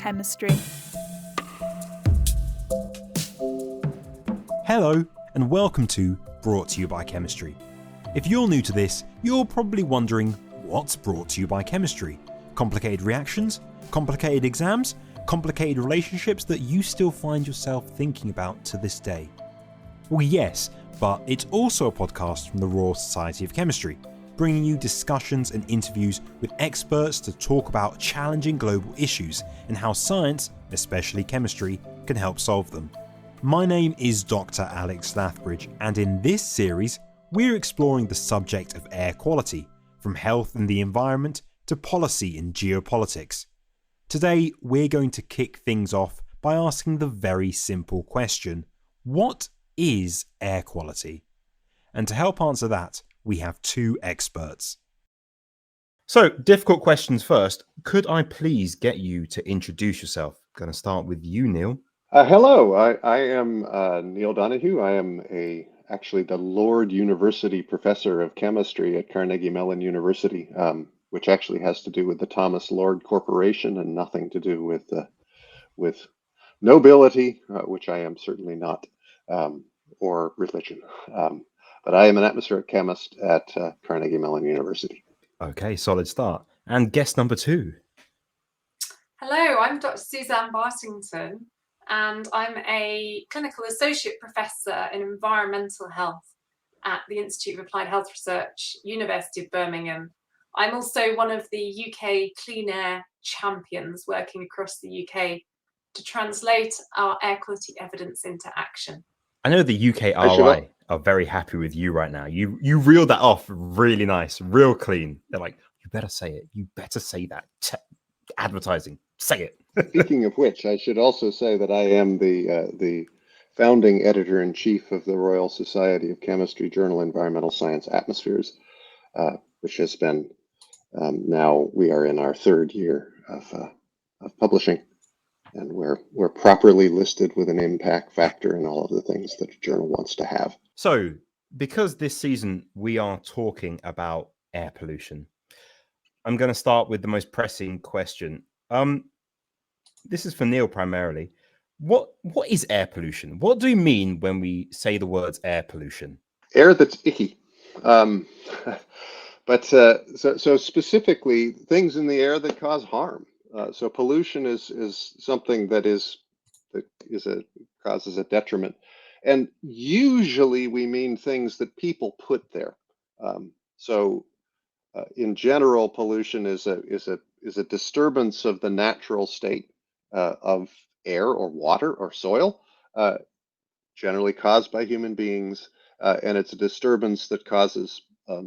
chemistry. Hello, and welcome to Brought to You by Chemistry. If you're new to this, you're probably wondering what's brought to you by chemistry. Complicated reactions? Complicated exams? Complicated relationships that you still find yourself thinking about to this day? Well, yes, but it's also a podcast from the Royal Society of Chemistry, bringing you discussions and interviews with experts to talk about challenging global issues and how science, especially chemistry, can help solve them. My name is Dr. Alex Lathbridge, and in this series, we're exploring the subject of air quality, from health and the environment to policy and geopolitics. Today, we're going to kick things off by asking the very simple question: what is air quality? And to help answer that, we have two experts. So, difficult questions first. Could I please get you to introduce yourself? I'm going to start with you, Neil. Hello, I am Neil Donahue. I am actually the Lord University Professor of Chemistry at Carnegie Mellon University, which actually has to do with the Thomas Lord Corporation and nothing to do with nobility, which I am certainly not, or religion. But I am an atmospheric chemist at Carnegie Mellon University. Okay, solid start. And guest number two. Hello, I'm Dr. Suzanne Bartington, and I'm a clinical associate professor in environmental health at the Institute of Applied Health Research, University of Birmingham. I'm also one of the UK Clean Air Champions working across the UK to translate our air quality evidence into action. I know the UKRI are very happy with you right now. You reeled that off really nice, real clean. They're like, you better say it. You better say that. Advertising, say it. Speaking of which, I should also say that I am the founding editor-in-chief of the Royal Society of Chemistry journal Environmental Science Atmospheres, which has been, now we are in our third year of publishing. And we're properly listed with an impact factor and all of the things that a journal wants to have. So, because this season we are talking about air pollution, I'm going to start with the most pressing question. This is for Neil primarily. What is air pollution? What do we mean when we say the words air pollution? Air that's icky. But so specifically, things in the air that cause harm. So pollution is something that causes a detriment, and usually we mean things that people put there. In general, pollution is a disturbance of the natural state of air or water or soil, generally caused by human beings, and it's a disturbance that causes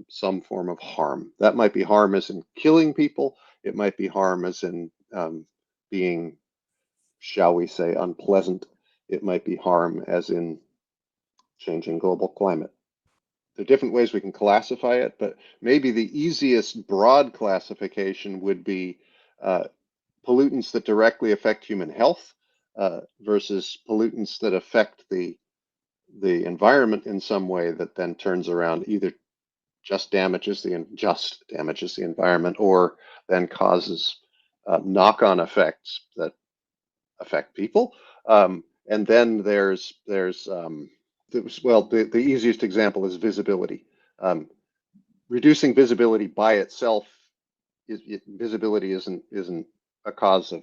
some form of harm. That might be harm as in killing people. It might be harm as in being, shall we say, unpleasant. It might be harm as in changing global climate. There are different ways we can classify it, but maybe the easiest broad classification would be pollutants that directly affect human health versus pollutants that affect the environment in some way that then turns around either just damages the environment or then causes knock-on effects that affect people. And then there's the easiest example is visibility. Reducing visibility by itself, visibility isn't a cause of,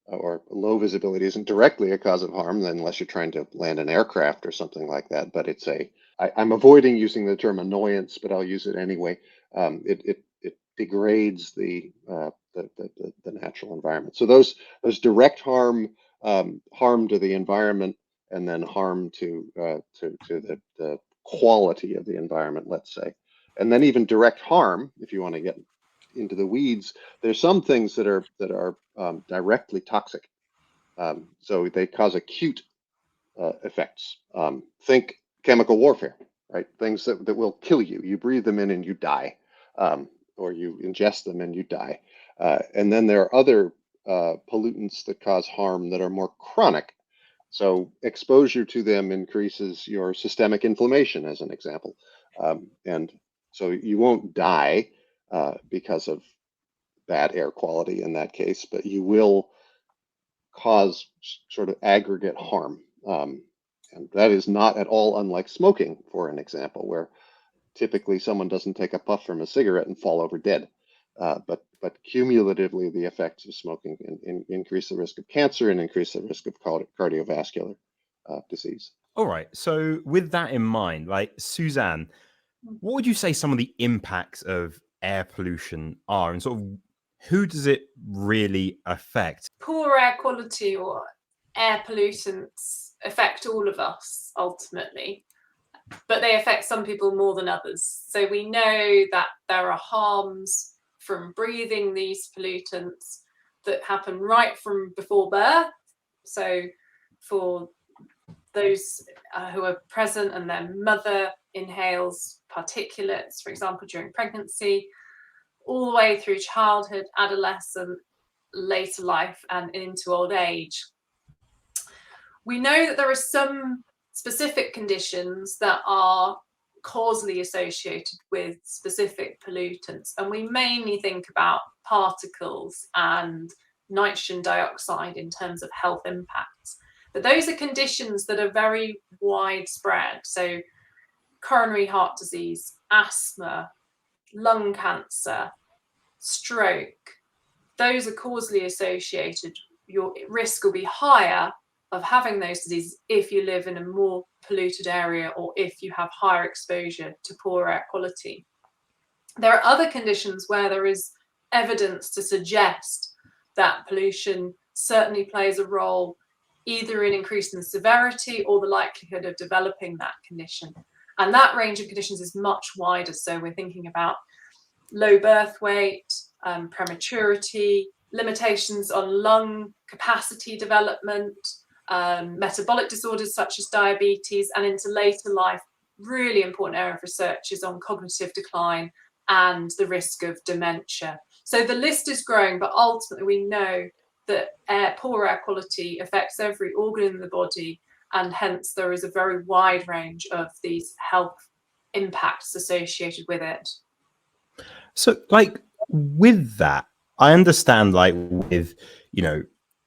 or low visibility isn't directly a cause of harm unless you're trying to land an aircraft or something like that. But I'm avoiding using the term annoyance, but I'll use it anyway. It degrades the natural environment. So those direct harm to the environment, and then harm to the quality of the environment, let's say, and then even direct harm. If you want to get into the weeds, there's some things that are directly toxic. So they cause acute effects. Think chemical warfare, right? Things that will kill you. You breathe them in and you die, or you ingest them and you die. And then there are other pollutants that cause harm that are more chronic. So exposure to them increases your systemic inflammation, as an example. And so you won't die because of bad air quality in that case, but you will cause sort of aggregate harm. And that is not at all unlike smoking, for an example, where typically someone doesn't take a puff from a cigarette and fall over dead. But cumulatively, the effects of smoking increase the risk of cancer and increase the risk of cardiovascular disease. All right. So with that in mind, like Suzanne, what would you say some of the impacts of air pollution are, and sort of who does it really affect? Poor air quality or air pollutants affect all of us ultimately, but they affect some people more than others. So we know that there are harms from breathing these pollutants that happen right from before birth. So for those who are present and their mother inhales particulates, for example, during pregnancy, all the way through childhood, adolescence, later life, and into old age. We know that there are some specific conditions that are causally associated with specific pollutants, and we mainly think about particles and nitrogen dioxide in terms of health impacts. But those are conditions that are very widespread. So coronary heart disease, asthma, lung cancer, stroke, those are causally associated. Your risk will be higher of having those diseases if you live in a more polluted area or if you have higher exposure to poor air quality. There are other conditions where there is evidence to suggest that pollution certainly plays a role either in increasing the severity or the likelihood of developing that condition. And that range of conditions is much wider. So we're thinking about low birth weight, prematurity, limitations on lung capacity development, metabolic disorders such as diabetes, and into later life, really important area of research is on cognitive decline and the risk of dementia. So the list is growing, but ultimately we know that poor air quality affects every organ in the body, and hence there is a very wide range of these health impacts associated with it. So, like, with that, I understand, like, with, you know,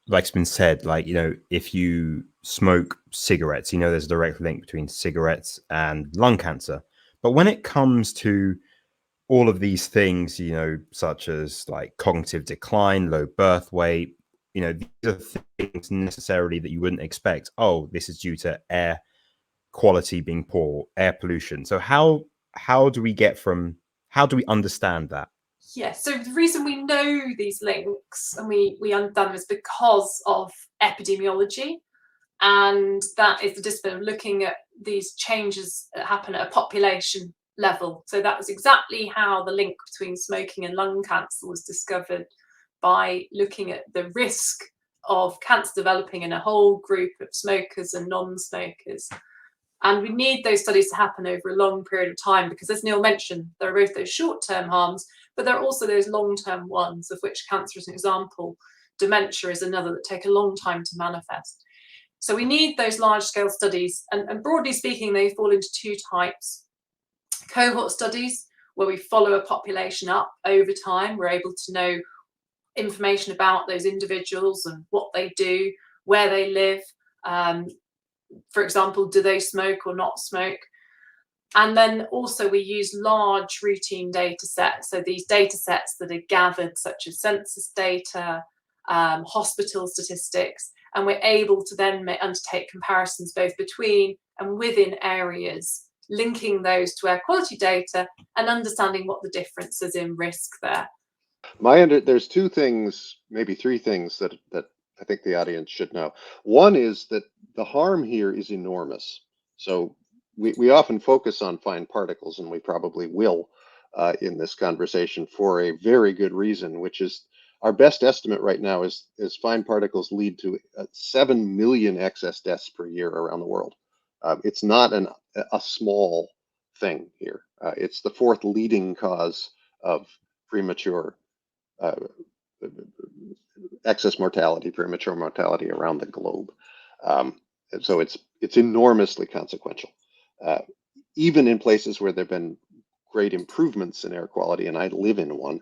like it's been said, like, you know, if you smoke cigarettes, you know, there's a direct link between cigarettes and lung cancer. But when it comes to all of these things, you know, such as like cognitive decline, low birth weight, you know, these are things necessarily that you wouldn't expect. Oh, this is due to air quality being poor, air pollution. So how do we understand that? Yeah, so the reason we know these links and we understand them is because of epidemiology, and that is the discipline of looking at these changes that happen at a population level. So that was exactly how the link between smoking and lung cancer was discovered, by looking at the risk of cancer developing in a whole group of smokers and non-smokers. And we need those studies to happen over a long period of time, because as Neil mentioned, there are both those short-term harms, but there are also those long-term ones, of which cancer is an example. Dementia is another, that take a long time to manifest. So we need those large-scale studies, and broadly speaking, they fall into two types. Cohort studies, where we follow a population up over time. We're able to know information about those individuals and what they do, where they live. For example, do they smoke or not smoke? And then also we use large routine data sets. So these data sets that are gathered, such as census data, hospital statistics, and we're able to then undertake comparisons both between and within areas, linking those to air quality data and understanding what the difference is in risk there. There's two things, maybe three things that I think the audience should know. One is that the harm here is enormous. So we often focus on fine particles, and we probably will in this conversation for a very good reason, which is our best estimate right now is fine particles lead to 7 million excess deaths per year around the world. It's not a small thing here. It's the fourth leading cause of premature excess mortality, premature mortality around the globe. So it's enormously consequential. Even in places where there have been great improvements in air quality, and I live in one,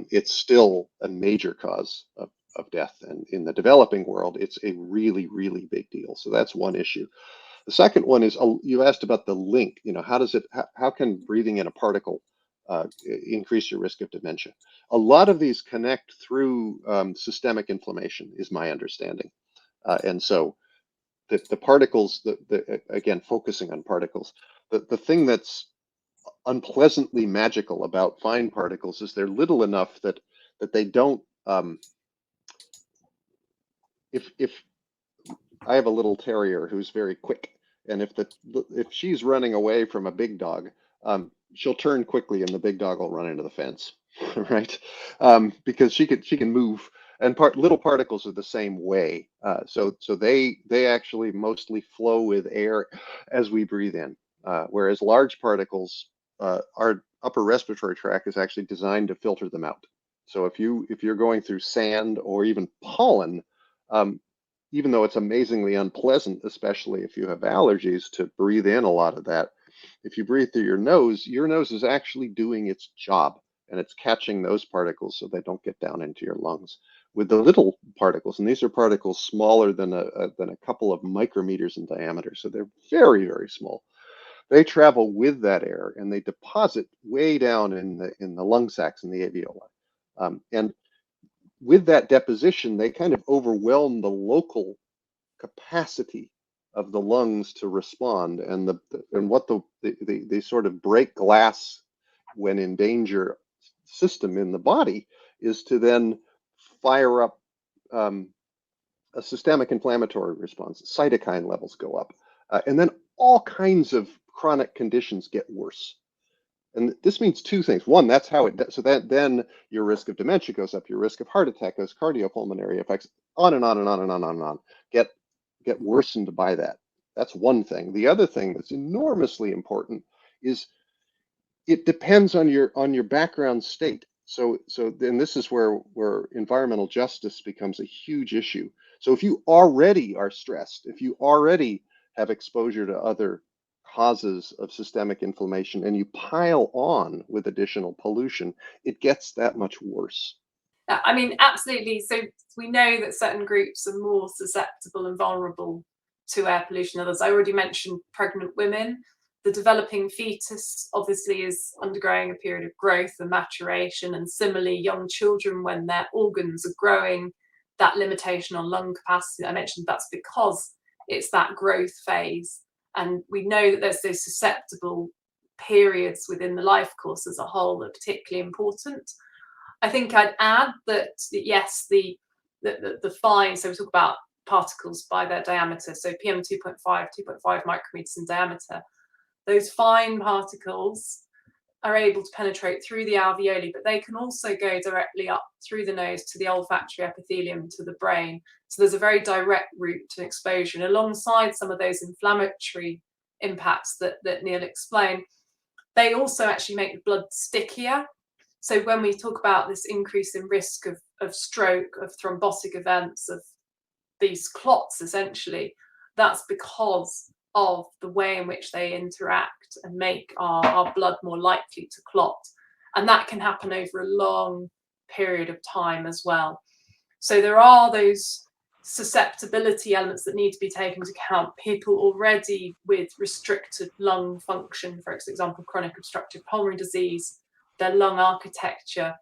it's still a major cause of of death. And in the developing world, it's a really, really big deal. So that's one issue. The second one is, you asked about the link. How can breathing in a particle increase your risk of dementia? A lot of these connect through systemic inflammation, is my understanding. And so the particles, again, focusing on particles, the thing that's unpleasantly magical about fine particles is they're little enough that they don't, if I have a little terrier who's very quick, and if she's running away from a big dog, she'll turn quickly, and the big dog will run into the fence, right? Because she can move, and little particles are the same way. So they actually mostly flow with air as we breathe in, whereas large particles, our upper respiratory tract is actually designed to filter them out. So if you're going through sand or even pollen, even though it's amazingly unpleasant, especially if you have allergies, to breathe in a lot of that, if you breathe through your nose is actually doing its job, and it's catching those particles so they don't get down into your lungs. With the little particles, and these are particles smaller than a couple of micrometers in diameter, so they're very, very small. They travel with that air, and they deposit way down in the lung sacs and the alveoli. And with that deposition, they kind of overwhelm the local capacity of the lungs to respond, and the sort of break glass when in danger system in the body is to then fire up a systemic inflammatory response. Cytokine levels go up, and then all kinds of chronic conditions get worse. And this means two things. One, that's how it does. So that then your risk of dementia goes up, your risk of heart attack goes, cardiopulmonary effects, on and on and on and on and on, get worsened by that. That's one thing. The other thing that's enormously important is it depends on your background state. So then this is where environmental justice becomes a huge issue. So if you already are stressed, if you already have exposure to other causes of systemic inflammation, and you pile on with additional pollution, it gets that much worse. I mean, absolutely. So we know that certain groups are more susceptible and vulnerable to air pollution than others. I already mentioned pregnant women. The developing fetus obviously is undergoing a period of growth and maturation, and similarly, young children, when their organs are growing, that limitation on lung capacity I mentioned, that's because it's that growth phase. And we know that there's those susceptible periods within the life course as a whole that are particularly important. I think I'd add that yes, the fine, so we talk about particles by their diameter, so PM 2.5 micrometers in diameter. Those fine particles are able to penetrate through the alveoli, but they can also go directly up through the nose to the olfactory epithelium, to the brain. So there's a very direct route to exposure. And alongside some of those inflammatory impacts that Neil explained, they also actually make the blood stickier. So when we talk about this increase in risk of stroke, of thrombotic events, of these clots, essentially, that's because of the way in which they interact and make our blood more likely to clot. And that can happen over a long period of time as well. So there are those susceptibility elements that need to be taken into account. People already with restricted lung function, for example, chronic obstructive pulmonary disease, their lung architecture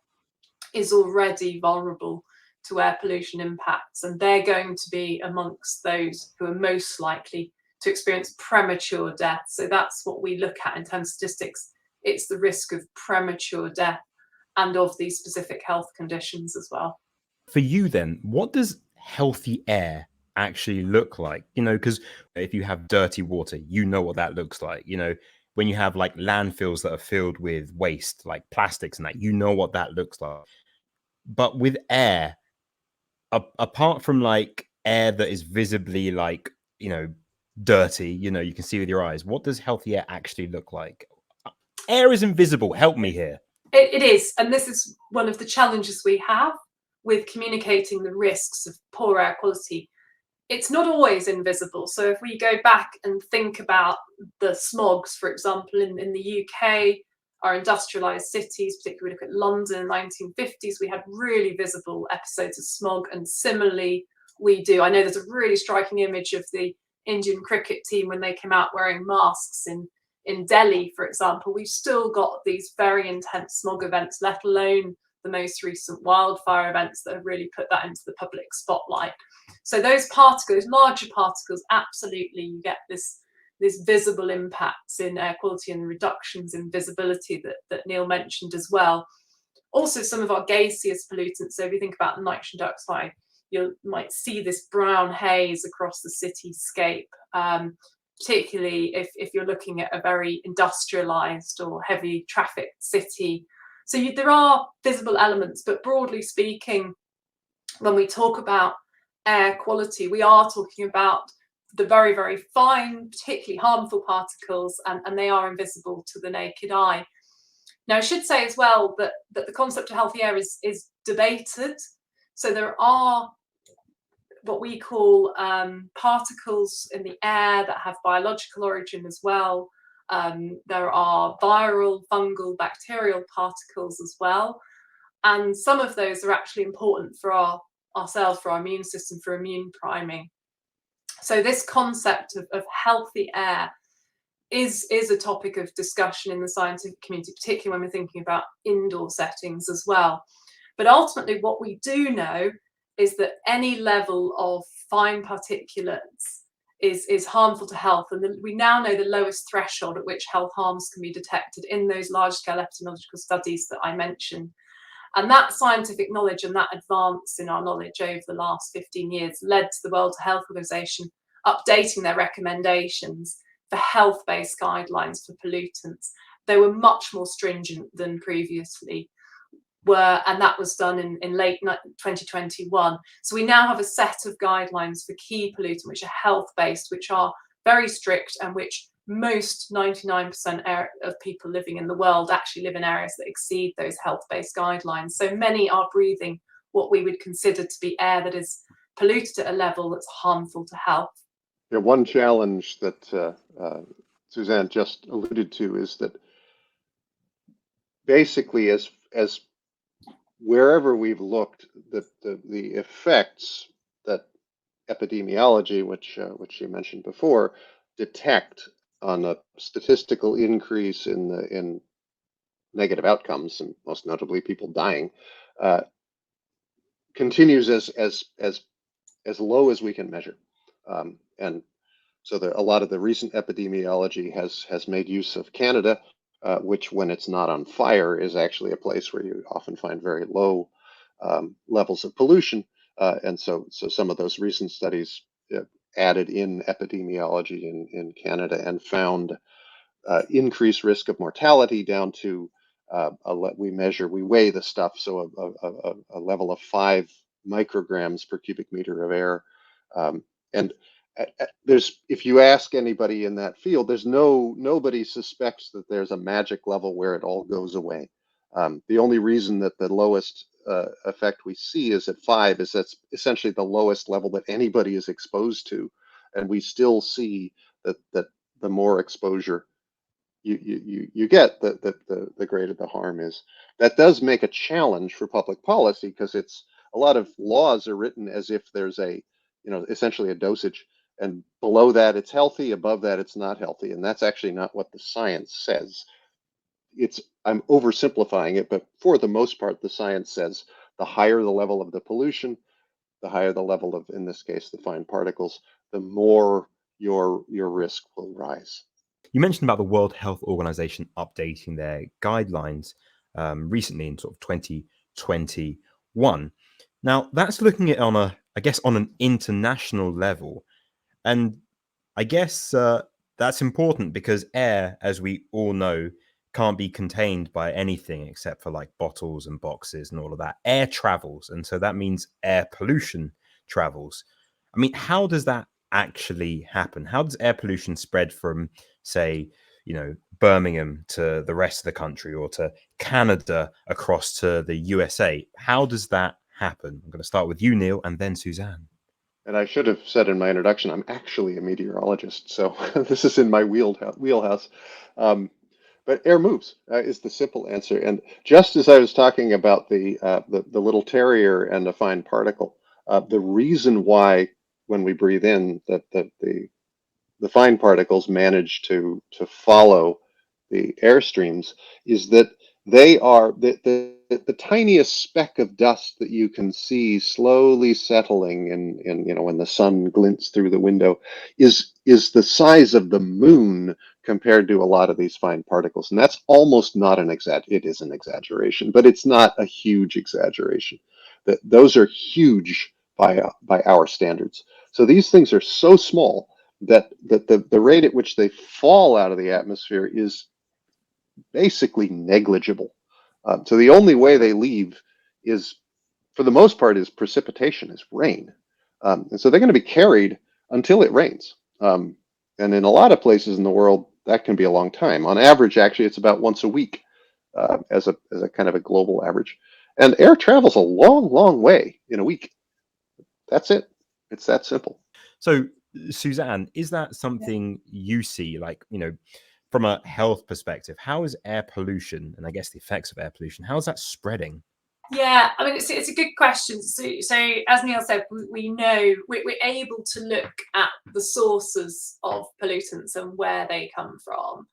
is already vulnerable to air pollution impacts, and they're going to be amongst those who are most likely to experience premature death. So that's what we look at in terms of statistics. It's the risk of premature death and of these specific health conditions as well. For you then, what does healthy air actually look like? Because if you have dirty water, you know what that looks like. When you have like landfills that are filled with waste, like plastics and that, you know what that looks like. But with air, apart from like air that is visibly like, dirty, you can see with your eyes, what does healthy air actually look like? Air is invisible. Help me here. It is. And this is one of the challenges we have with communicating the risks of poor air quality. It's not always invisible. So if we go back and think about the smogs, for example, in the UK, our industrialised cities, particularly we look at London in the 1950s, we had really visible episodes of smog, and similarly we do. I know there's a really striking image of the Indian cricket team when they came out wearing masks in Delhi, for example. We've still got these very intense smog events, let alone the most recent wildfire events that have really put that into the public spotlight. So those particles, larger particles, absolutely, you get this visible impacts in air quality and reductions in visibility that Neil mentioned as well. Also, some of our gaseous pollutants, so if you think about nitrogen dioxide, you might see this brown haze across the cityscape, particularly if you're looking at a very industrialized or heavy trafficked city. So there are visible elements, but broadly speaking, when we talk about air quality, we are talking about the very, very fine, particularly harmful particles, and they are invisible to the naked eye. Now, I should say as well that the concept of healthy air is debated. So there are what we call particles in the air that have biological origin as well. There are viral, fungal, bacterial particles as well. And some of those are actually important for ourselves, for our immune system, for immune priming. So this concept of healthy air is a topic of discussion in the scientific community, particularly when we're thinking about indoor settings as well. But ultimately, what we do know is that any level of fine particulates is harmful to health. And we now know the lowest threshold at which health harms can be detected in those large-scale epidemiological studies that I mentioned. And that scientific knowledge and that advance in our knowledge over the last 15 years led to the World Health Organization updating their recommendations for health-based guidelines for pollutants. They were much more stringent than previously were, and that was done in late 2021. So we now have a set of guidelines for key pollutants which are health-based, which are very strict, and which most 99% of people living in the world actually live in areas that exceed those health-based guidelines. So many are breathing what we would consider to be air that is polluted at a level that's harmful to health. Yeah, one challenge that Suzanne just alluded to is that basically, as wherever we've looked, the effects that epidemiology, which you mentioned before, detect on a statistical increase in negative outcomes, and most notably people dying, continues as low as we can measure. And so a lot of the recent epidemiology has made use of Canada, which, when it's not on fire, is actually a place where you often find very low levels of pollution. And so some of those recent studies added in epidemiology in Canada and found increased risk of mortality down to we weigh the stuff, so a level of 5 micrograms per cubic meter of air. And if you ask anybody in that field, nobody suspects that there's a magic level where it all goes away. The only reason that the lowest effect we see is at 5 is that's essentially the lowest level that anybody is exposed to, and we still see that the more exposure you get, the greater the harm is. That does make a challenge for public policy, because a lot of laws are written as if there's essentially a dosage, and below that it's healthy, above that it's not healthy, and that's actually not what the science says. I'm oversimplifying it, but for the most part, the science says the higher the level of the pollution, the higher the level of, in this case, the fine particles, the more your risk will rise. You mentioned about the World Health Organization updating their guidelines recently in sort of 2021. Now, that's looking at on an international level. And I guess that's important because air, as we all know, can't be contained by anything except for like bottles and boxes and all of that. Air travels. And so that means air pollution travels. I mean, how does that actually happen? How does air pollution spread from, say, Birmingham to the rest of the country, or to Canada across to the USA? How does that happen? I'm going to start with you, Neil, and then Suzanne. And I should have said in my introduction, I'm actually a meteorologist, so this is in my wheelhouse. But air moves is the simple answer. And just as I was talking about the little terrier and the fine particle, the reason why when we breathe in that the fine particles manage to follow the air streams is that they are the tiniest speck of dust that you can see slowly settling in when the sun glints through the window is the size of the moon compared to a lot of these fine particles. And that's almost not it is an exaggeration, but it's not a huge exaggeration. That those are huge by our standards. So these things are so small that the rate at which they fall out of the atmosphere is basically negligible. So the only way they leave is, for the most part, is precipitation, is rain. And so they're going to be carried until it rains. And in a lot of places in the world, that can be a long time. On average, actually, it's about once a week as a kind of a global average. And air travels a long, long way in a week. That's it. It's that simple. So, Suzanne, is that something you see, like, from a health perspective? How is air pollution, and I guess the effects of air pollution, how is that spreading? Yeah, I mean, it's a good question. So as Neil said, we know we're able to look at the sources of pollutants and where they come from.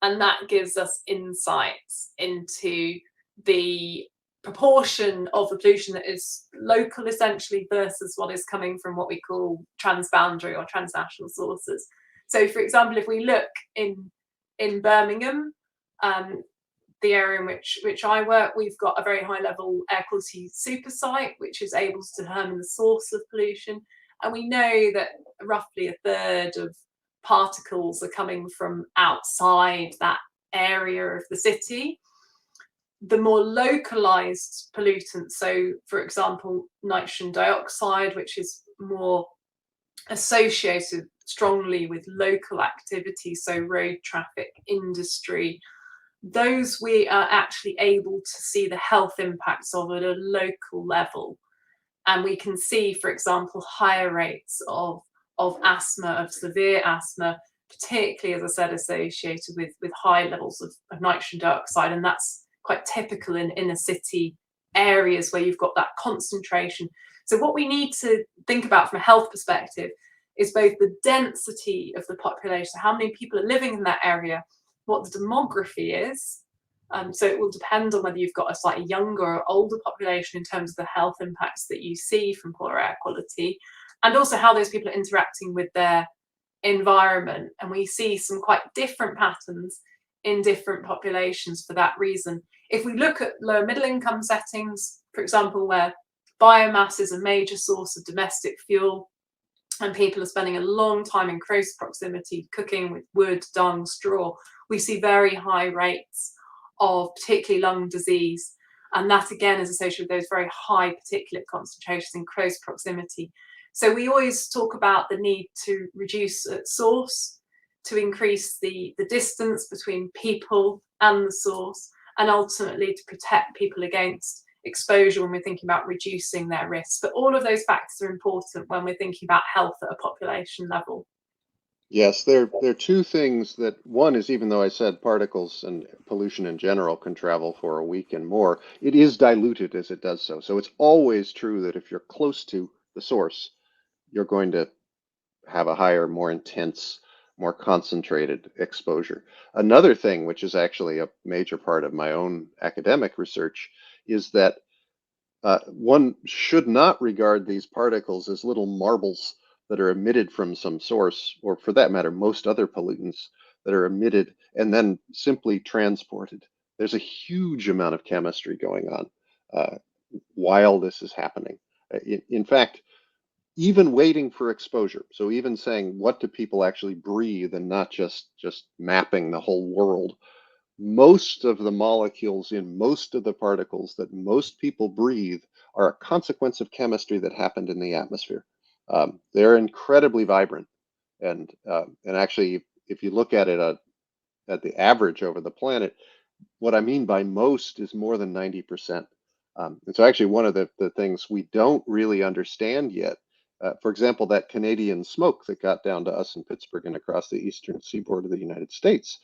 And that gives us insights into the proportion of the pollution that is local, essentially, versus what is coming from what we call transboundary or transnational sources. So, for example, if we look in Birmingham, the area in which I work, we've got a very high level air quality super site, which is able to determine the source of pollution. And we know that roughly a third of particles are coming from outside that area of the city. The more localized pollutants, so for example, nitrogen dioxide, which is more associated strongly with local activity, so road traffic, industry, those we are actually able to see the health impacts of at a local level. And we can see, for example, higher rates of asthma, of severe asthma, particularly, as I said, associated with high levels of nitrogen dioxide. And that's quite typical in inner city areas where you've got that concentration. So what we need to think about from a health perspective is both the density of the population, how many people are living in that area, what the demography is. So it will depend on whether you've got a slightly younger or older population in terms of the health impacts that you see from poor air quality, and also how those people are interacting with their environment. And we see some quite different patterns in different populations for that reason. If we look at lower middle income settings, for example, where biomass is a major source of domestic fuel, and people are spending a long time in close proximity cooking with wood, dung, straw, we see very high rates of particularly lung disease. And that again is associated with those very high particulate concentrations in close proximity. So we always talk about the need to reduce at source, to increase the distance between people and the source, and ultimately to protect people against exposure when we're thinking about reducing their risks. But all of those factors are important when we're thinking about health at a population level. Yes, there are two things that one is, even though I said particles and pollution in general can travel for a week and more, it is diluted as it does so. So it's always true that if you're close to the source, you're going to have a higher, more intense, more concentrated exposure. Another thing, which is actually a major part of my own academic research, is that one should not regard these particles as little marbles that are emitted from some source, or for that matter, most other pollutants that are emitted and then simply transported. There's a huge amount of chemistry going on while this is happening. In fact, even waiting for exposure, so even saying what do people actually breathe and not just mapping the whole world, most of the molecules in most of the particles that most people breathe are a consequence of chemistry that happened in the atmosphere. They're incredibly vibrant, and actually, if you look at it at the average over the planet, what I mean by most is more than 90%. And so, actually, one of the things we don't really understand yet, for example, that Canadian smoke that got down to us in Pittsburgh and across the eastern seaboard of the United States.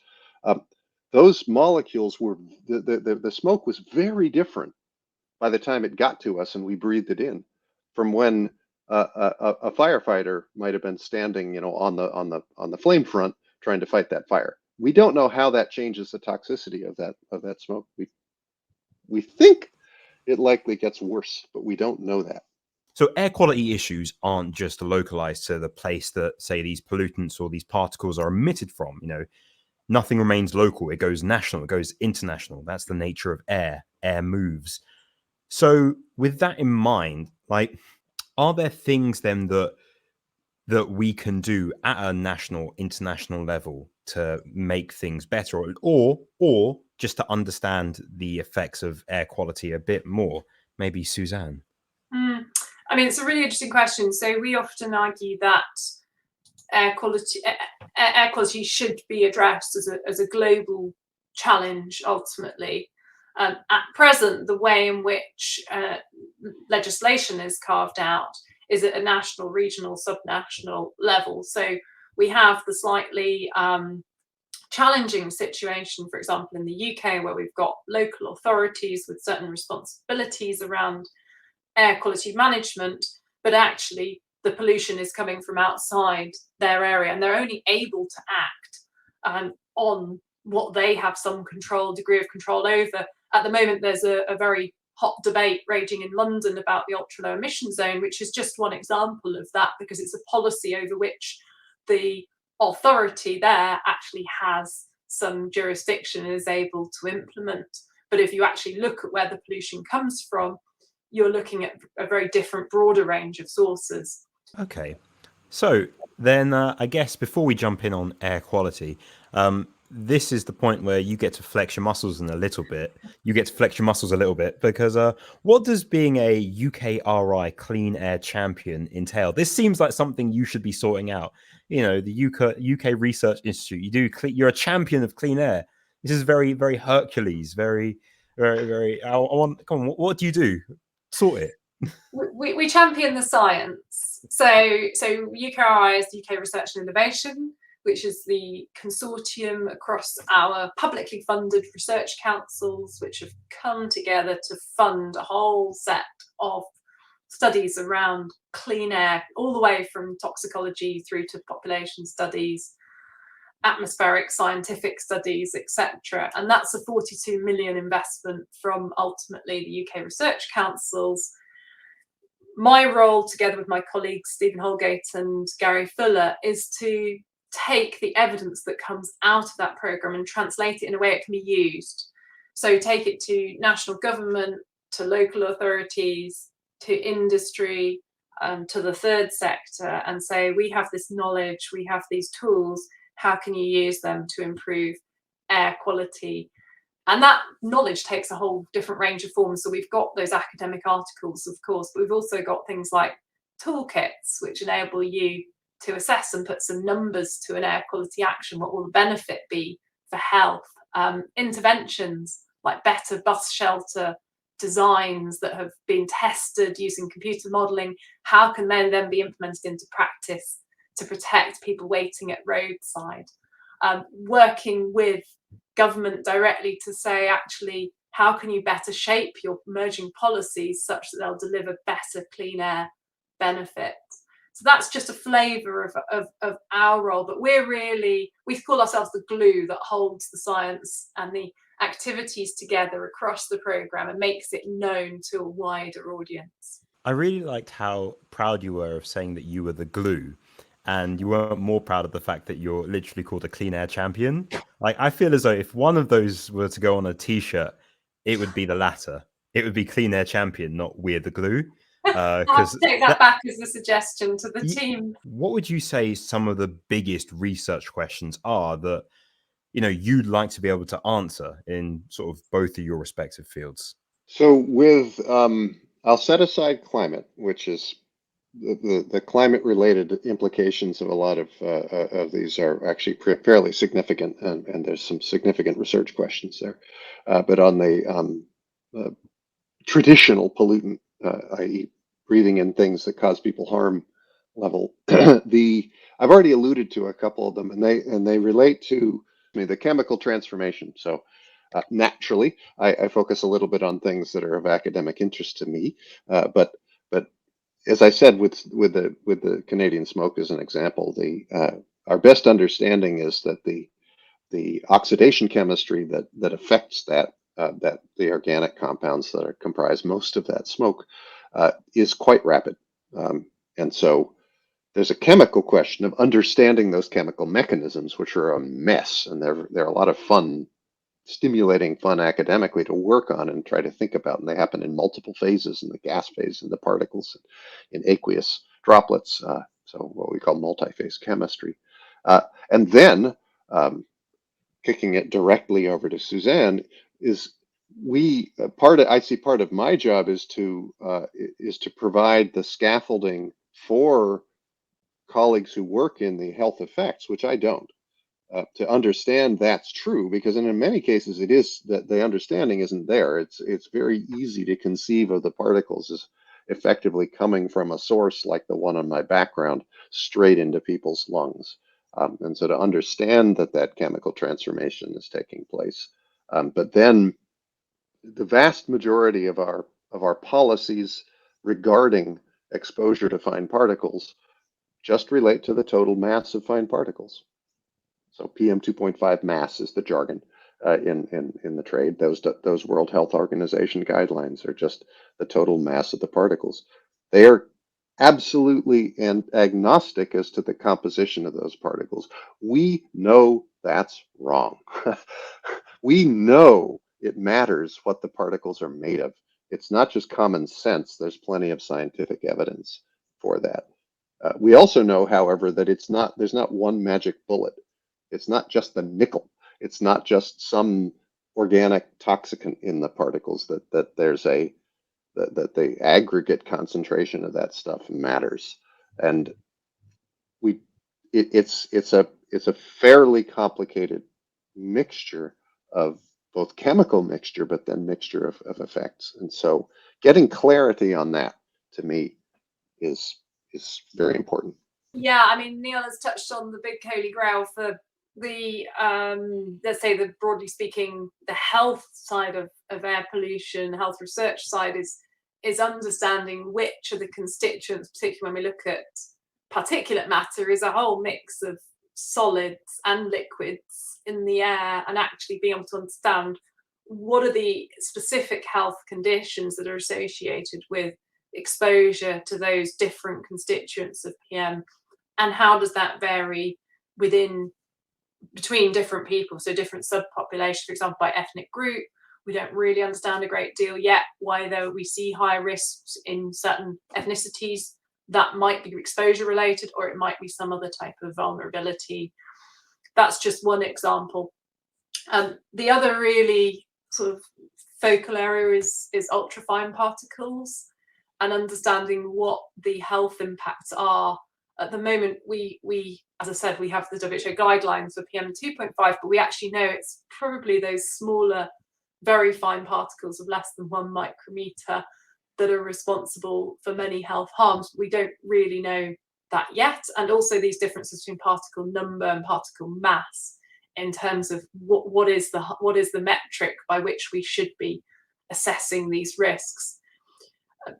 those molecules were, the smoke was very different by the time it got to us and we breathed it in, from when a firefighter might have been standing, on the flame front trying to fight that fire. We don't know how that changes the toxicity of that smoke. We think it likely gets worse, but we don't know that. So air quality issues aren't just localized to the place that, say, these pollutants or these particles are emitted from. Nothing remains local. It goes national. It goes international. That's the nature of air. Air moves. So with that in mind, are there things then that we can do at a national, international level to make things better, or just to understand the effects of air quality a bit more? Maybe Suzanne. I mean, it's a really interesting question. So we often argue that air quality should be addressed as a global challenge ultimately. At present, the way in which legislation is carved out is at a national, regional, subnational level. So we have the slightly challenging situation, for example, in the UK, where we've got local authorities with certain responsibilities around air quality management, but actually the pollution is coming from outside their area, and they're only able to act on what they have some degree of control over. At the moment, there's a very hot debate raging in London about the ultra low emission zone, which is just one example of that, because it's a policy over which the authority there actually has some jurisdiction and is able to implement. But if you actually look at where the pollution comes from, you're looking at a very different, broader range of sources. Okay. So then I guess before we jump in on air quality, this is the point where you get to flex your muscles a little bit. Because what does being a UKRI Clean Air Champion entail? This seems like something you should be sorting out. The UK Research Institute. You're a champion of clean air. This is very, very Hercules. Very, very, very. Come on. What do you do? Sort it. We champion the science. So UKRI is UK Research and Innovation, which is the consortium across our publicly funded research councils, which have come together to fund a whole set of studies around clean air, all the way from toxicology through to population studies, atmospheric scientific studies, etc. And that's a 42 million investment from ultimately the UK Research Councils. My role, together with my colleagues Stephen Holgate and Gary Fuller, is to take the evidence that comes out of that programme and translate it in a way it can be used. So take it to national government, to local authorities, to industry, to the third sector, and say, we have this knowledge, we have these tools, how can you use them to improve air quality? And that knowledge takes a whole different range of forms. So we've got those academic articles, of course, but we've also got things like toolkits, which enable you to assess and put some numbers to an air quality action. What will the benefit be for health? Interventions like better bus shelter designs that have been tested using computer modelling. How can they then be implemented into practice to protect people waiting at roadside? Working with government directly to say, actually, how can you better shape your emerging policies such that they'll deliver better clean air benefits? So that's just a flavour of our role, but we call ourselves the glue that holds the science and the activities together across the programme and makes it known to a wider audience. I really liked how proud you were of saying that you were the glue, and you weren't more proud of the fact that you're literally called a Clean Air Champion. I feel as though if one of those were to go on a t-shirt, it would be the latter. It would be Clean Air Champion, not We're the Glue. I'll have to take that back as a suggestion to the team. What would you say some of the biggest research questions are that you'd like to be able to answer in sort of both of your respective fields? So with I'll set aside climate, which is the climate related implications of a lot of these are actually fairly significant, and there's some significant research questions there. But on the traditional pollutant, i.e. breathing in things that cause people harm level, I've already alluded to a couple of them, and they relate to the chemical transformation. So naturally, I focus a little bit on things that are of academic interest to me, but as I said, with the Canadian smoke as an example, our best understanding is that the oxidation chemistry that affects that the organic compounds that comprise most of that smoke is quite rapid, and so there's a chemical question of understanding those chemical mechanisms, which are a mess, and they're a lot of fun, stimulating fun academically to work on and try to think about, and they happen in multiple phases: in the gas phase, in the particles, in aqueous droplets, so what we call multi-phase chemistry, and then kicking it directly over to Suzanne is I see part of my job is to provide the scaffolding for colleagues who work in the health effects, which I don't, to understand that's true, because in many cases it is that the understanding isn't there. It's very easy to conceive of the particles as effectively coming from a source like the one on my background straight into people's lungs. And so to understand that chemical transformation is taking place. But then the vast majority of our policies regarding exposure to fine particles just relate to the total mass of fine particles. So PM 2.5 mass is the jargon in the trade. Those World Health Organization guidelines are just the total mass of the particles. They are absolutely agnostic as to the composition of those particles. We know that's wrong. We know it matters what the particles are made of. It's not just common sense. There's plenty of scientific evidence for that. We also know, however, that there's not one magic bullet. It's not just the nickel. It's not just some organic toxicant in the particles, that the aggregate concentration of that stuff matters. And it's a fairly complicated mixture of both chemical mixture, but then mixture of effects. And so getting clarity on that, to me, is very important. Yeah, I mean, Neil has touched on the big holy grail for the let's say, the broadly speaking, the health side of air pollution, health research side is understanding which of the constituents, particularly when we look at particulate matter, is a whole mix of solids and liquids in the air, and actually being able to understand what are the specific health conditions that are associated with exposure to those different constituents of PM, and how does that vary between different people, so different subpopulations, for example, by ethnic group. We don't really understand a great deal yet why we see higher risks in certain ethnicities. That might be exposure related, or it might be some other type of vulnerability. That's just one example. The other really sort of focal area is ultrafine particles, and understanding what the health impacts are. At the moment, we as I said, we have the WHO guidelines for PM 2.5, but we actually know it's probably those smaller, very fine particles of less than 1 micrometer that are responsible for many health harms. We don't really know that yet. And also these differences between particle number and particle mass in terms of what is the metric by which we should be assessing these risks.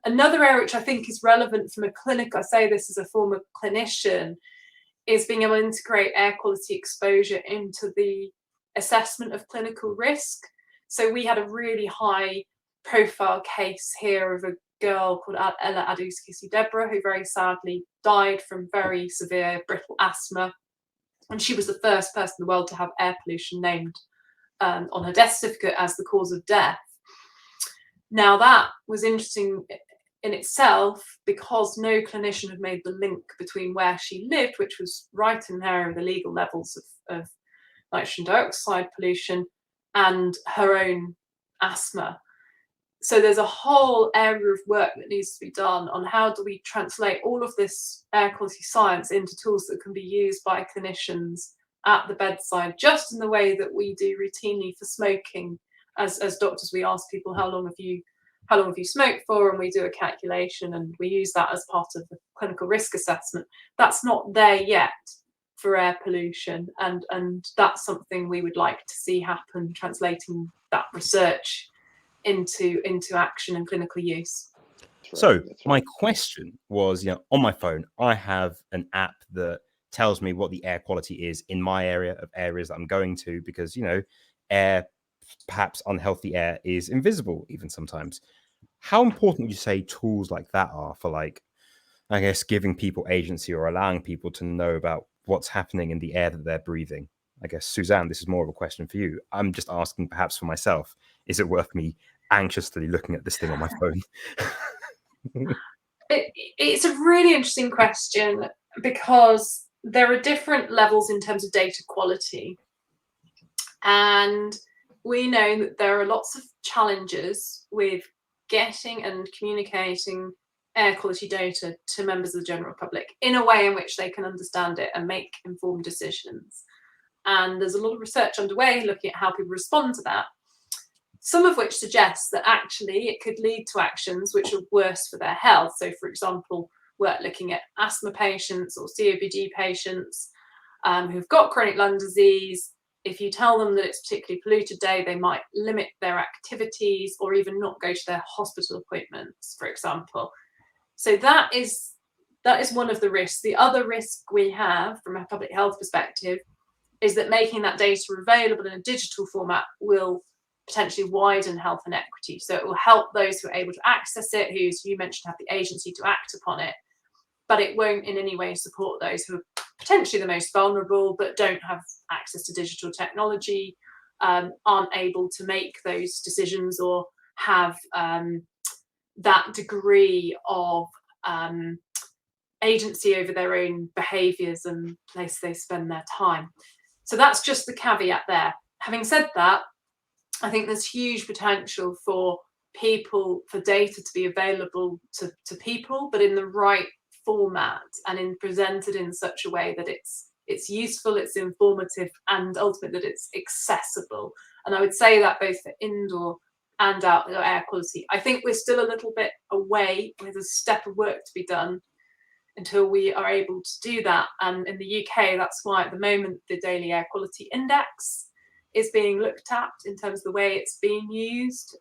Another area which I think is relevant from a clinic, I say this as a former clinician, is being able to integrate air quality exposure into the assessment of clinical risk. So we had a really high profile case here of a girl called Ella Adouskisi-Deborah, who very sadly died from very severe brittle asthma. And she was the first person in the world to have air pollution named on her death certificate as the cause of death. Now, that was interesting in itself because no clinician had made the link between where she lived, which was right in the area of the legal levels of nitrogen dioxide pollution, and her own asthma. So there's a whole area of work that needs to be done on how do we translate all of this air quality science into tools that can be used by clinicians at the bedside, just in the way that we do routinely for smoking. As doctors, we ask people, how long have you smoked for, and we do a calculation, and we use that as part of the clinical risk assessment. That's not there yet. for air pollution, and that's something we would like to see happen, translating that research into action and clinical use. So my question was, on my phone, I have an app that tells me what the air quality is in my area of areas that I'm going to, because, air, perhaps unhealthy air, is invisible even sometimes. How important would you say tools like that are for, like, I guess, giving people agency or allowing people to know about what's happening in the air that they're breathing? I guess, Suzanne, this is more of a question for you. I'm just asking perhaps for myself. Is it worth me anxiously looking at this thing on my phone? It's a really interesting question, because there are different levels in terms of data quality. And we know that there are lots of challenges with getting and communicating air quality data to members of the general public in a way in which they can understand it and make informed decisions. And there's a lot of research underway looking at how people respond to that, some of which suggests that actually it could lead to actions which are worse for their health. So, for example, we're looking at asthma patients or COPD patients who've got chronic lung disease. If you tell them that it's a particularly polluted day, they might limit their activities or even not go to their hospital appointments, for example. So that is one of the risks. The other risk we have from a public health perspective is that making that data available in a digital format will potentially widen health inequity. So it will help those who are able to access it, who, as you mentioned, have the agency to act upon it, but it won't in any way support those who are potentially the most vulnerable but don't have access to digital technology, aren't able to make those decisions or have that degree of agency over their own behaviours and place they spend their time. So that's just the caveat there. Having said that, I think there's huge potential for data to be available to people, but in the right format and presented in such a way that it's useful, it's informative, and ultimately that it's accessible. And I would say that both for indoor and outdoor air quality. I think we're still a little bit away. There's a step of work to be done until we are able to do that. And in the UK, that's why at the moment the Daily Air Quality Index is being looked at in terms of the way it's being used.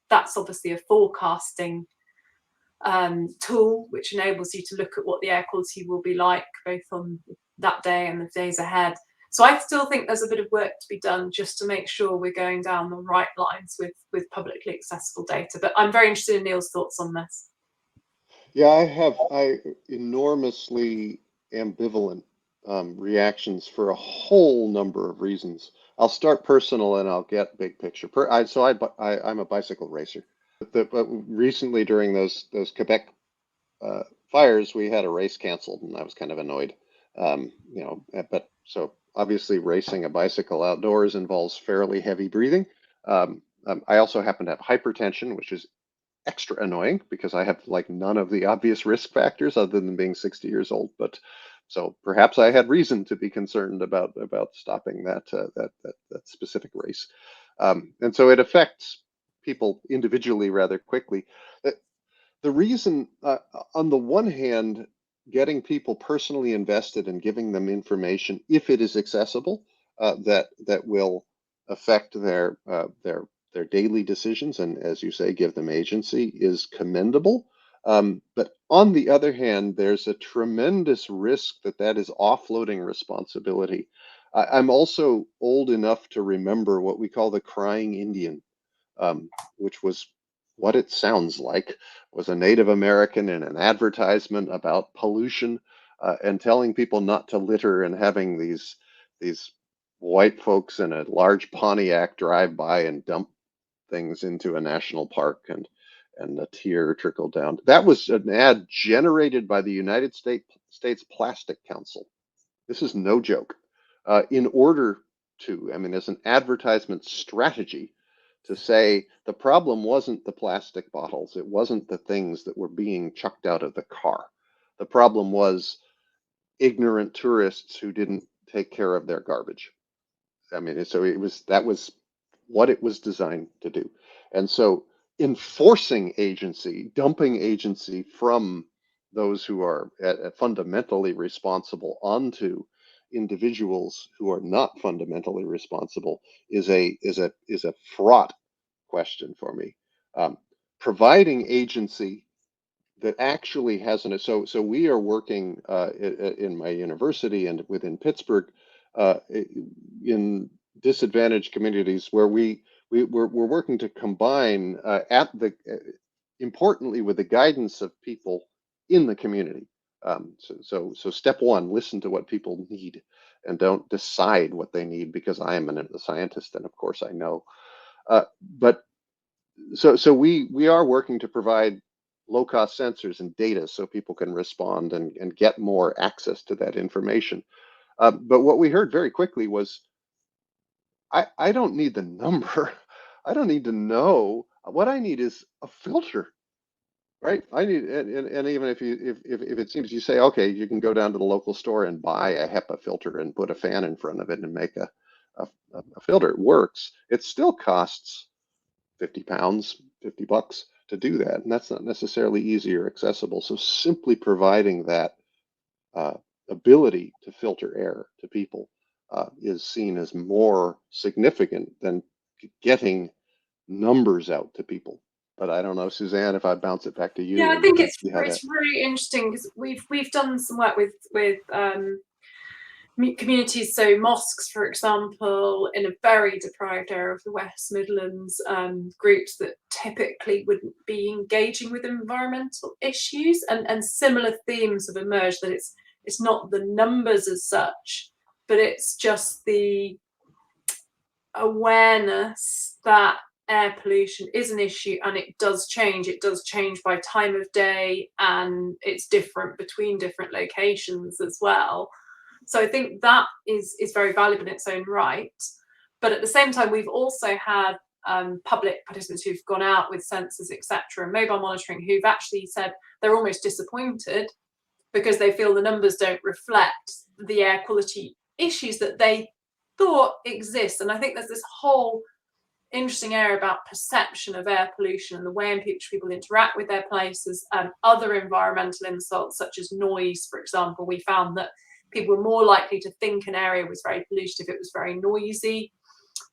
That's obviously a forecasting tool which enables you to look at what the air quality will be like both on that day and the days ahead. So I still think there's a bit of work to be done just to make sure we're going down the right lines with publicly accessible data. But I'm very interested in Neil's thoughts on this. Yeah, I enormously ambivalent reactions for a whole number of reasons. I'll start personal and I'll get big picture. I'm a bicycle racer. But recently during those Quebec fires, we had a race canceled, and I was kind of annoyed. But so obviously racing a bicycle outdoors involves fairly heavy breathing. I also happen to have hypertension, which is extra annoying because I have like none of the obvious risk factors other than being 60 years old. But so perhaps I had reason to be concerned about stopping that specific race. And so it affects people individually rather quickly. The reason, on the one hand, getting people personally invested and giving them information, if it is accessible, that will affect their daily decisions, and as you say, give them agency, is commendable. But on the other hand, there's a tremendous risk that is offloading responsibility. I'm also old enough to remember what we call the crying Indian, which was what it sounds like, was a Native American in an advertisement about pollution and telling people not to litter, and having these white folks in a large Pontiac drive by and dump things into a national park, and a tear trickled down. That was an ad generated by the United States Plastic Council. This is no joke. In order to, as an advertisement strategy, to say the problem wasn't the plastic bottles, it wasn't the things that were being chucked out of the car. The problem was ignorant tourists who didn't take care of their garbage. So that was what it was designed to do. And so enforcing agency, dumping agency from those who are fundamentally responsible onto individuals who are not fundamentally responsible is a fraught question for me. Providing agency that actually has an so we are working in my university and within Pittsburgh in disadvantaged communities where we're working to combine importantly with the guidance of people in the community. So step one, listen to what people need and don't decide what they need because I am a scientist and of course I know. But so we are working to provide low cost sensors and data so people can respond and get more access to that information. But what we heard very quickly was, I don't need the number. I don't need to know. What I need is a filter, right? I need, and even if it seems you say, okay, you can go down to the local store and buy a HEPA filter and put a fan in front of it and make a filter. It works. It still costs 50 pounds, $50 to do that. And that's not necessarily easy or accessible. So simply providing that ability to filter air to people is seen as more significant than getting numbers out to people. But I don't know, Suzanne, if I bounce it back to you. Yeah, I think it's really interesting because we've done some work with communities, so mosques, for example, in a very deprived area of the West Midlands, groups that typically wouldn't be engaging with environmental issues, and similar themes have emerged, that it's not the numbers as such, but it's just the awareness that air pollution is an issue and it does change. It does change by time of day and it's different between different locations as well. So I think that is very valuable in its own right. But at the same time, we've also had public participants who've gone out with sensors, etc., and mobile monitoring, who've actually said they're almost disappointed because they feel the numbers don't reflect the air quality issues that they thought exist. And I think there's this whole interesting area about perception of air pollution and the way in which people interact with their places, and other environmental insults such as noise, for example. We found that people were more likely to think an area was very polluted if it was very noisy,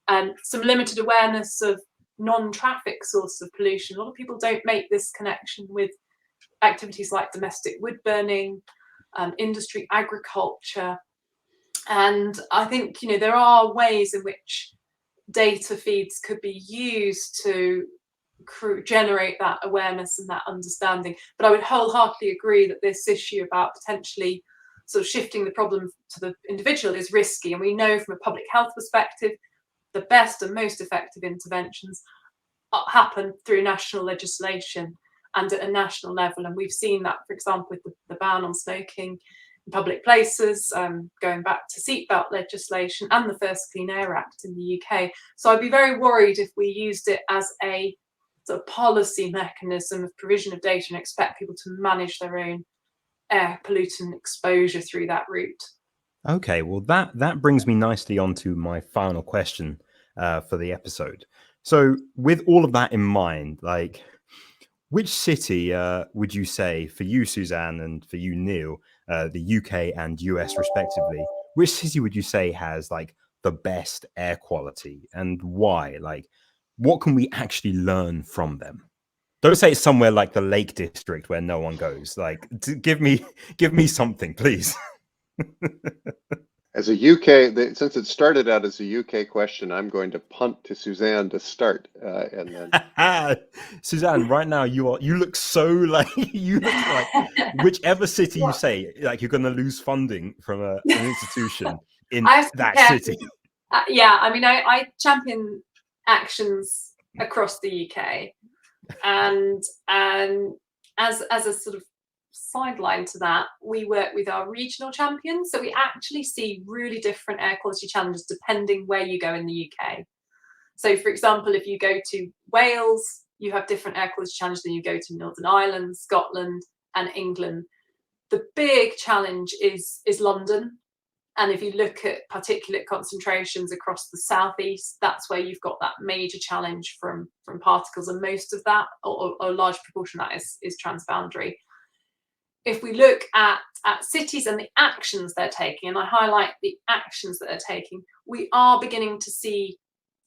and some limited awareness of non-traffic sources of pollution. A lot of people don't make this connection with activities like domestic wood burning, industry, agriculture. And I think, there are ways in which data feeds could be used to generate that awareness and that understanding. But I would wholeheartedly agree that this issue about potentially sort of shifting the problem to the individual is risky. And we know from a public health perspective, the best and most effective interventions happen through national legislation and at a national level. And we've seen that, for example, with the ban on smoking in public places, going back to seatbelt legislation and the first Clean Air Act in the UK. So I'd be very worried if we used it as a sort of policy mechanism of provision of data and expect people to manage their own air pollutant exposure through that route. Okay, well that brings me nicely on to my final question for the episode. So with all of that in mind, like, which city would you say, for you, Suzanne, and for you, Neil, the UK and US respectively, which city would you say has like the best air quality, and why? Like, what can we actually learn from them? Don't say it's somewhere like the Lake District where no one goes. Like, give me something, please. As a UK, since it started out as a UK question, I'm going to punt to Suzanne to start, and then Suzanne, right now you look so like you look like whichever city you say, like you're going to lose funding from an institution in that city. Yeah, I mean, I champion actions across the UK, and as a sort of sideline to that, we work with our regional champions. So we actually see really different air quality challenges depending where you go in the UK. So, for example, if you go to Wales, you have different air quality challenges than you go to Northern Ireland, Scotland, and England. The big challenge is London. And if you look at particulate concentrations across the southeast, that's where you've got that major challenge from particles, and most of that, or a large proportion of that, is transboundary. if we look at cities and the actions they're taking, and I highlight the actions that they're taking, we are beginning to see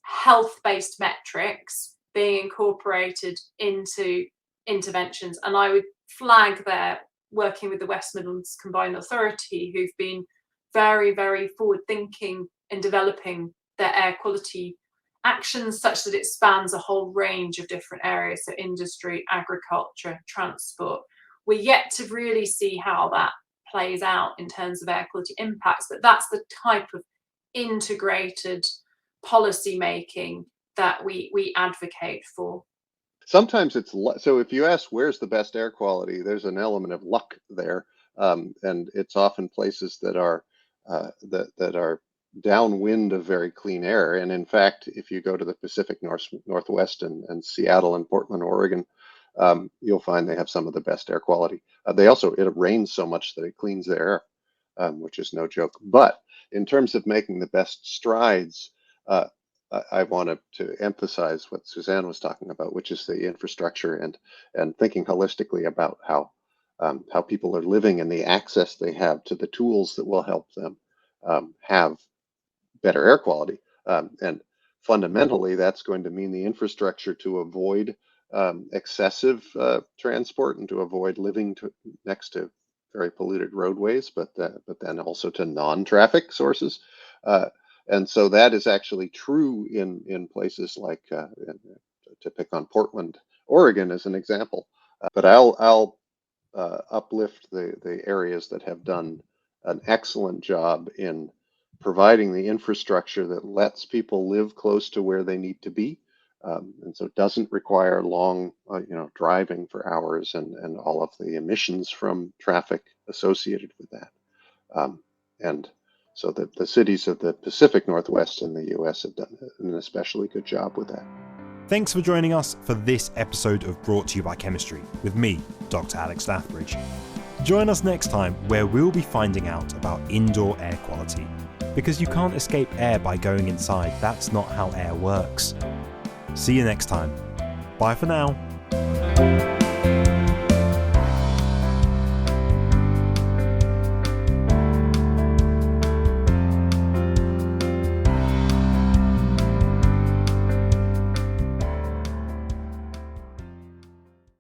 health-based metrics being incorporated into interventions. And I would flag there, working with the West Midlands Combined Authority, who've been very, very forward-thinking in developing their air quality actions such that it spans a whole range of different areas, so industry, agriculture, transport. We're yet to really see how that plays out in terms of air quality impacts, but that's the type of integrated policy making that we advocate for. Sometimes it's so if you ask where's the best air quality, there's an element of luck there, and it's often places that are that are downwind of very clean air. And in fact, if you go to the Pacific Northwest and Seattle and Portland, Oregon, you'll find they have some of the best air quality. It rains so much that it cleans the air, which is no joke. But in terms of making the best strides, I wanted to emphasize what Suzanne was talking about, which is the infrastructure and thinking holistically about how people are living and the access they have to the tools that will help them have better air quality. And fundamentally, that's going to mean the infrastructure to avoid excessive transport and to avoid living next to very polluted roadways, but then also to non-traffic sources. And so that is actually true in places like, to pick on Portland, Oregon as an example. But I'll uplift the areas that have done an excellent job in providing the infrastructure that lets people live close to where they need to be. And so it doesn't require long, driving for hours and all of the emissions from traffic associated with that. And so the cities of the Pacific Northwest in the US have done an especially good job with that. Thanks for joining us for this episode of Brought to You by Chemistry with me, Dr. Alex Lathbridge. Join us next time where we'll be finding out about indoor air quality. Because you can't escape air by going inside, that's not how air works. See you next time. Bye for now.